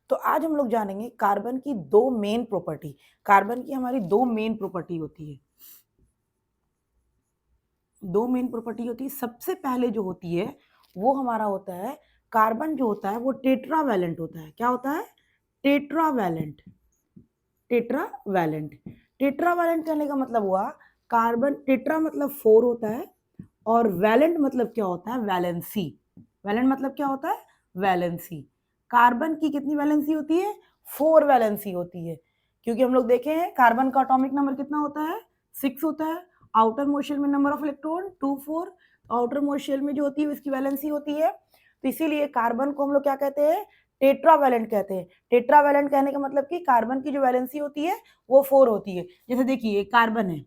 तो आज हम लोग जानेंगे कार्बन की दो मेन प्रॉपर्टी। कार्बन की हमारी दो मेन प्रॉपर्टी होती है, दो मेन प्रॉपर्टी होती है। सबसे पहले जो होती है वो हमारा होता है, कार्बन जो होता है वो टेट्रावैलेंट होता है। क्या होता है? टेट्रावैलेंट। टेट्रावैलेंट टेट्रावैलेंट कहने का मतलब हुआ, कार्बन टेट्रा मतलब 4 होता है, और वैलेंट मतलब क्या होता है? वैलेंसी। वैलेंट मतलब क्या होता है? वैलेंसी। कार्बन की कितनी वैलेंसी होती है? 4 वैलेंसी होती है। क्योंकि हम लोग देखे हैं कार्बन का एटॉमिक नंबर कितना होता है? 6 होता है। आउटर मोस्ट शेल में number of electron 2 4। Outermost shell में जो होती है उसकी वैलेंसी होती है। तो इसीलिए कार्बन को हम लोग क्या कहते हैं? टेट्रावैलेंट कहते हैं। टेट्रावैलेंट कहने का मतलब कि कार्बन की जो वैलेंसी होती है वो 4 होती है। जैसे देखिए कार्बन है,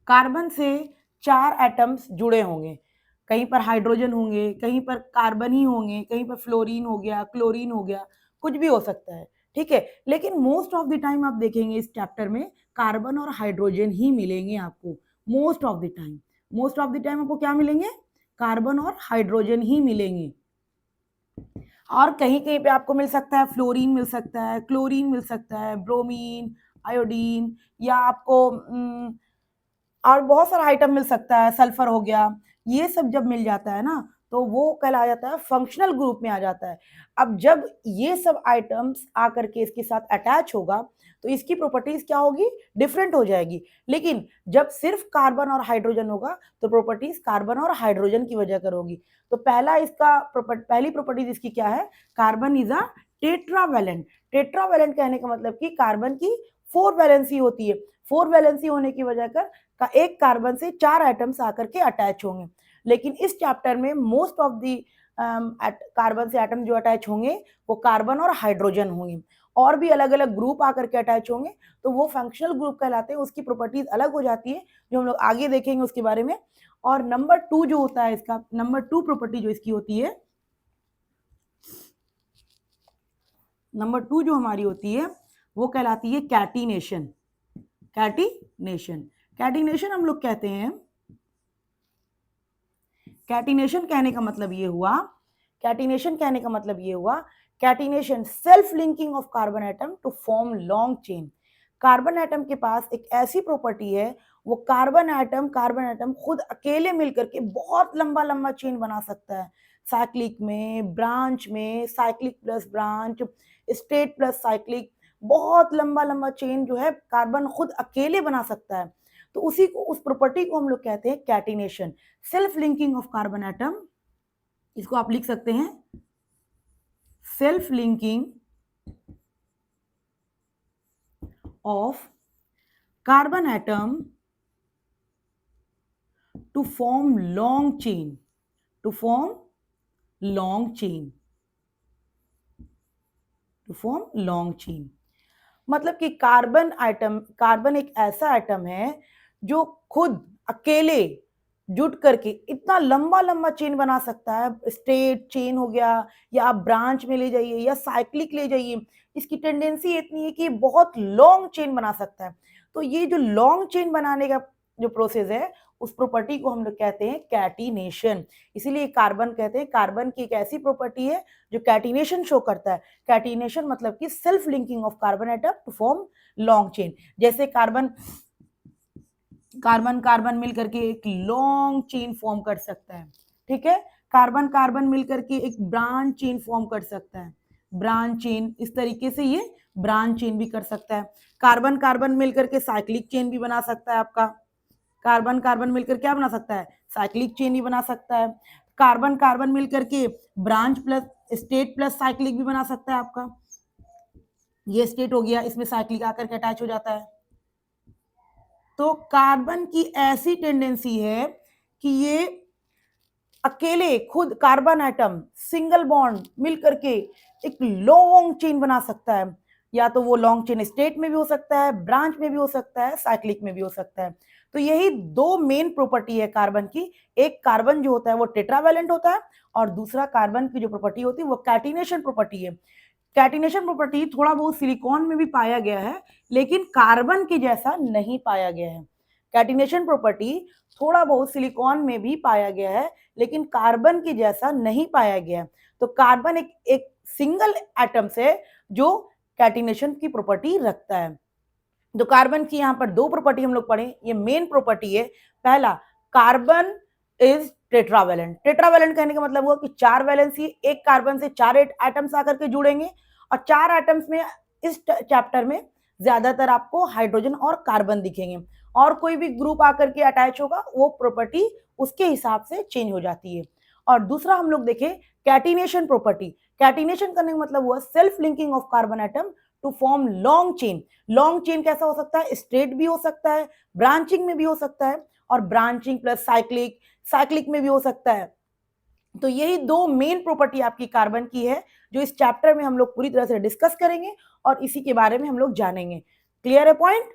कार्बन से 4 एटम्स जुड़े होंगे, कहीं पर हाइड्रोजन होंगे, कहीं पर कार्बन ही होंगे, कहीं पर फ्लोरीन हो गया, क्लोरीन हो गया, कुछ भी हो सकता है। ठीक है, लेकिन मोस्ट ऑफ द टाइम आप देखेंगे इस चैप्टर में कार्बन और हाइड्रोजन ही मिलेंगे आपको। Most of the time, most of the time आपको क्या मिलेंगे? कार्बन और हाइड्रोजन ही मिलेंगे। और कहीं कहीं पे आपको मिल सकता है फ्लोरीन, मिल सकता है क्लोरीन, मिल सकता है ब्रोमीन, आयोडीन, या आपको और बहुत सारा आइटम मिल सकता है, सल्फर हो गया। ये सब जब मिल जाता है ना तो वो कहला जाता है फंक्शनल ग्रुप में आ जाता है। अब जब ये सब आइटम्स आकर के इसके साथ अटैच होगा तो इसकी प्रॉपर्टीज क्या होगी? डिफरेंट हो जाएगी। लेकिन जब सिर्फ कार्बन और हाइड्रोजन होगा तो प्रॉपर्टीज कार्बन और हाइड्रोजन की वजह करोगी। तो पहला इसका पहली प्रॉपर्टीज इसकी क्या है? Carbon is a tetravalent. Tetravalent कहने का मतलब कि कार्बन की 4 वैलेंसी होती है। 4 वैलेंसी होने की वजह कर का एक कार्बन से 4 एटम्स आकर के अटैच होंगे। लेकिन इस चैप्टर में मोस्ट ऑफ दी कार्बन से एटम जो अटैच होंगे वो कार्बन और हाइड्रोजन होंगे। और भी अलग अलग ग्रुप आकर के अटैच होंगे तो वो फंक्शनल ग्रुप कहलाते हैं, उसकी प्रॉपर्टीज अलग हो जाती है जो हम लोग आगे देखेंगे उसके बारे में। और नंबर 2 जो होता है इसका, नंबर 2 प्रॉपर्टी जो इसकी होती है, नंबर 2 जो हमारी होती है वो कहलाती है कैटिनेशन। कैटिनेशन, कैटिनेशन हम लोग कहते हैं, कैटिनेशन कहने का मतलब ये हुआ, कैटिनेशन कहने का मतलब ये हुआ, catenation self linking of carbon atom to form long chain. Carbon atom के पास एक ऐसी प्रॉपर्टी है, वो कार्बन एटम खुद अकेले मिलकर के बहुत लंबा लंबा चेन बना सकता है। साइक्लिक में, ब्रांच में, cyclic plus branch, state plus cyclic, बहुत लंबा लंबा चेन जो है कार्बन खुद अकेले बना सकता है। तो उसी को, उस प्रॉपर्टी को हम लोग कहते हैं catenation, self linking of carbon atom. इसको आप लिख सकते हैं self linking of carbon atom to form long chain, to form long chain, to form long chain. मतलब कि कार्बन आइटम, कार्बन एक ऐसा आइटम है जो खुद अकेले जुट करके इतना लंबा लंबा चेन बना सकता है। स्ट्रेट चेन हो गया, या आप ब्रांच में ले जाइए या साइक्लिक ले जाइए, इसकी टेंडेंसी इतनी है कि बहुत लॉन्ग चेन बना सकता है। तो ये जो लॉन्ग चेन बनाने का जो प्रोसेस है उस प्रॉपर्टी को हम लोग कहते हैं कैटिनेशन। इसीलिए कार्बन कहते हैं, कार्बन की एक ऐसी प्रॉपर्टी है जो कैटिनेशन शो करता है। कैटिनेशन मतलब कि self linking of carbon atom to form long chain. जैसे कार्बन कार्बन कार्बन मिलकर के एक लॉन्ग चेन फॉर्म कर सकता है। ठीक है, कार्बन कार्बन मिलकर के एक ब्रांच चेन फॉर्म कर सकता है, ब्रांच चेन। इस तरीके से ये ब्रांच चेन भी कर सकता है। कार्बन कार्बन मिलकर के साइक्लिक चेन भी बना सकता है आपका। कार्बन कार्बन मिलकर क्या बना सकता है? साइक्लिक चेन भी बना सकता है। कार्बन कार्बन मिलकर के branch plus state plus cyclic भी बना सकता है आपका। ये स्टेट हो गया, इसमें साइक्लिक आकर के अटैच हो जाता है। तो कार्बन की ऐसी टेंडेंसी है कि ये अकेले खुद कार्बन एटम सिंगल बॉन्ड मिलकर के एक लॉन्ग चेन बना सकता है। या तो वो लॉन्ग चेन स्टेट में भी हो सकता है, ब्रांच में भी हो सकता है, साइक्लिक में भी हो सकता है। तो यही दो मेन प्रॉपर्टी है कार्बन की। एक कार्बन जो होता है वो टेट्रावैलेंट होता है, और दूसरा कार्बन की जो प्रॉपर्टी होती है वो कैटिनेशन प्रॉपर्टी है। कैटिनेशन प्रॉपर्टी थोड़ा बहुत सिलिकॉन में भी पाया गया है, लेकिन कार्बन के जैसा नहीं पाया गया है। कैटिनेशन प्रॉपर्टी थोड़ा बहुत सिलिकॉन में भी पाया गया है, लेकिन कार्बन के जैसा नहीं पाया गया है। तो कार्बन एक सिंगल एटम से जो कैटिनेशन की प्रॉपर्टी रखता है। तो कार्बन की यहाँ पर दो प्रॉपर्टी हम लोग पढ़े, ये मेन प्रॉपर्टी है। पहला, कार्बन इज टेट्रावेलेंट। टेट्रावेलेंट कहने का मतलब हुआ कि 4 वैलेंसी, एक कार्बन से 4 एटम्स आकर के जुड़ेंगे, और 4 एटम्स में इस चैप्टर में ज्यादातर आपको हाइड्रोजन और कार्बन दिखेंगे, और कोई भी ग्रुप आकर के अटैच होगा वो प्रॉपर्टी उसके हिसाब से चेंज हो जाती है। और दूसरा हम लोग देखें कैटिनेशन प्रॉपर्टी। कैटिनेशन करने का मतलब हुआ self linking of carbon atom to form long chain. Long chain कैसा हो सकता है? स्ट्रेट भी हो सकता है, ब्रांचिंग में भी हो सकता है, और ब्रांचिंग प्लस साइक्लिक, साइक्लिक में भी हो सकता है। तो यही दो मेन प्रॉपर्टी आपकी कार्बन की है जो इस चैप्टर में हम लोग पूरी तरह से डिस्कस करेंगे और इसी के बारे में हम लोग जानेंगे। क्लियर है पॉइंट?